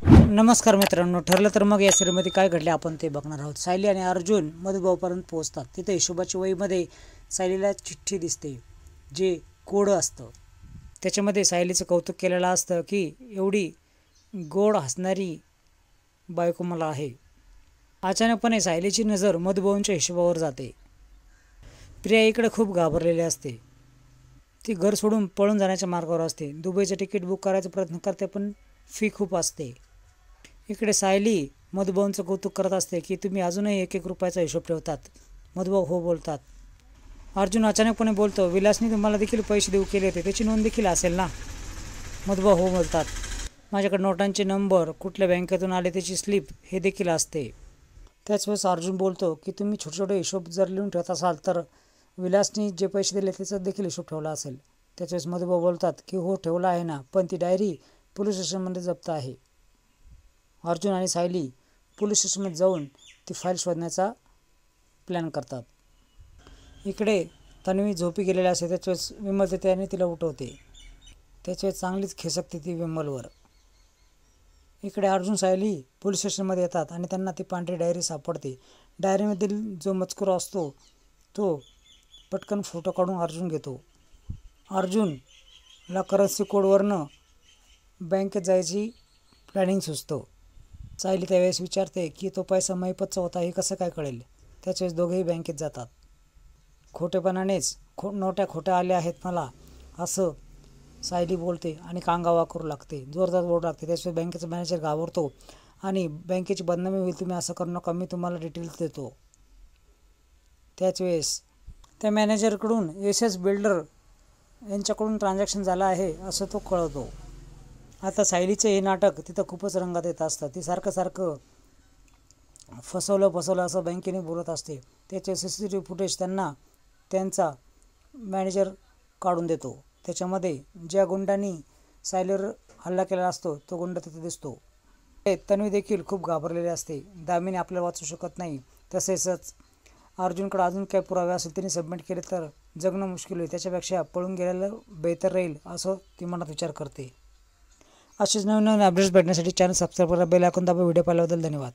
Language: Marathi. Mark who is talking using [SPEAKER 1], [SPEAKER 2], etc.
[SPEAKER 1] नमस्कार मित्रांनो, ठरलं तर मग या सिरीजमध्ये काय घडले आपण ते बघणार आहोत। सायली आणि अर्जुन मधुभाऊपर्यंत पोहोचतात। तिथे हिशोबाची वहीमध्ये सायलीला चिठ्ठी दिसते जे कोड असतं। त्याच्यामध्ये सायलीचं कौतुक केलेलं असतं की एवढी गोड हसणारी बायको मला आहे। अचानकपणे सायलीची नजर मधुभाऊंच्या हिशोबावर जाते। प्रिया इकडे खूप घाबरलेली असते। ती घर सोडून पळून जाण्याच्या मार्गावर असते। दुबईचं तिकीट बुक करायचा प्रयत्न करते पण फी खूप असते। इकडे सायली मधुभाऊंचं कौतुक करत असते की तुम्ही अजूनही एक रुपयाचा हिशोब ठेवतात। मधुभाऊ हो बोलतात। अर्जुन अचानकपणे बोलतो, विलासने तुम्हाला देखील पैसे देऊ केले होते, त्याची नोंद देखील असेल ना? मधुभाऊ हो बोलतात। माझ्याकडे नोटांचे नंबर, कुठल्या बँकेतून आले त्याची स्लिप हे देखील असते। त्याच वेळेस अर्जुन बोलतो की तुम्ही छोटे छोटे हिशोब जर लिहून ठेवत असाल तर विलासने जे पैसे दिले त्याचा देखील हिशोब ठेवला असेल। त्याच वेळेस मधुभाऊ बोलतात की हो ठेवला आहे ना, पण ती डायरी पोलीस स्टेशनमध्ये जप्त आहे। अर्जुन आणि सायली पोलीस स्टेशनमध्ये जाऊन ती फाईल शोधण्याचा प्लॅन करतात। इकडे तन्वी झोपी गेलेली असते। त्याच्यावेळेस विमल त्याने तिला उठवते। त्याच्यावेळेस चांगलीच खेचकते ती विमलवर। इकडे अर्जुन सायली पोलीस स्टेशनमध्ये येतात आणि त्यांना ती पांढरी डायरी सापडते। डायरीमधील जो मजकूर असतो तो पटकन फोटो काढून अर्जुन घेतो। अर्जुनला करन्सी कोडवरनं बँकेत जायची प्लॅनिंग सुचतो। सायली त्यावेळेस विचारते की तो पैसा महिपतचा होता हे कसं काय कळेल? त्याच्यावेळेस दोघेही बँकेत जातात। खोटेपणानेच नोट्या खोट्या आल्या आहेत मला, असं सायली बोलते आणि कांगावा करू लागते, जोरदार बोलू लागते। त्याच्यावेळेस बँकेचा मॅनेजर घाबरतो आणि बँकेची बदनामी होईल, तुम्ही असं करू नका, मी तुम्हाला डिटेल्स देतो। त्याच वेळेस त्या मॅनेजरकडून एस बिल्डर यांच्याकडून ट्रान्झॅक्शन झालं आहे असं तो कळवतो। आता सायलीचं हे नाटक तिथं खूपच रंगात येत असतं। ती सारखं फसवलं असं बँकेने बोलत असते। त्याचे CCTV फुटेज त्यांचा मॅनेजर काढून देतो। त्याच्यामध्ये ज्या गुंडांनी सायलीवर हल्ला केलेला असतो तो गुंड तिथे दिसतो। तन्वी देखील खूप घाबरलेली असते। दामिनी आपल्याला वाचू शकत नाही। तसेच अर्जुनकडे अजून काही पुरावे असेल त्यांनी सबमिट केले तर जगणं मुश्किल होईल, त्याच्यापेक्षा पळून गेलेलं बेहतर राहील असं ती मनात विचार करते। असेच नवीन अपडेट्स भेटण्यासाठी चॅनल सबस्क्राईब करा, बेल आयकॉन दाबा। व्हिडिओ पाहिल्याबद्दल धन्यवाद।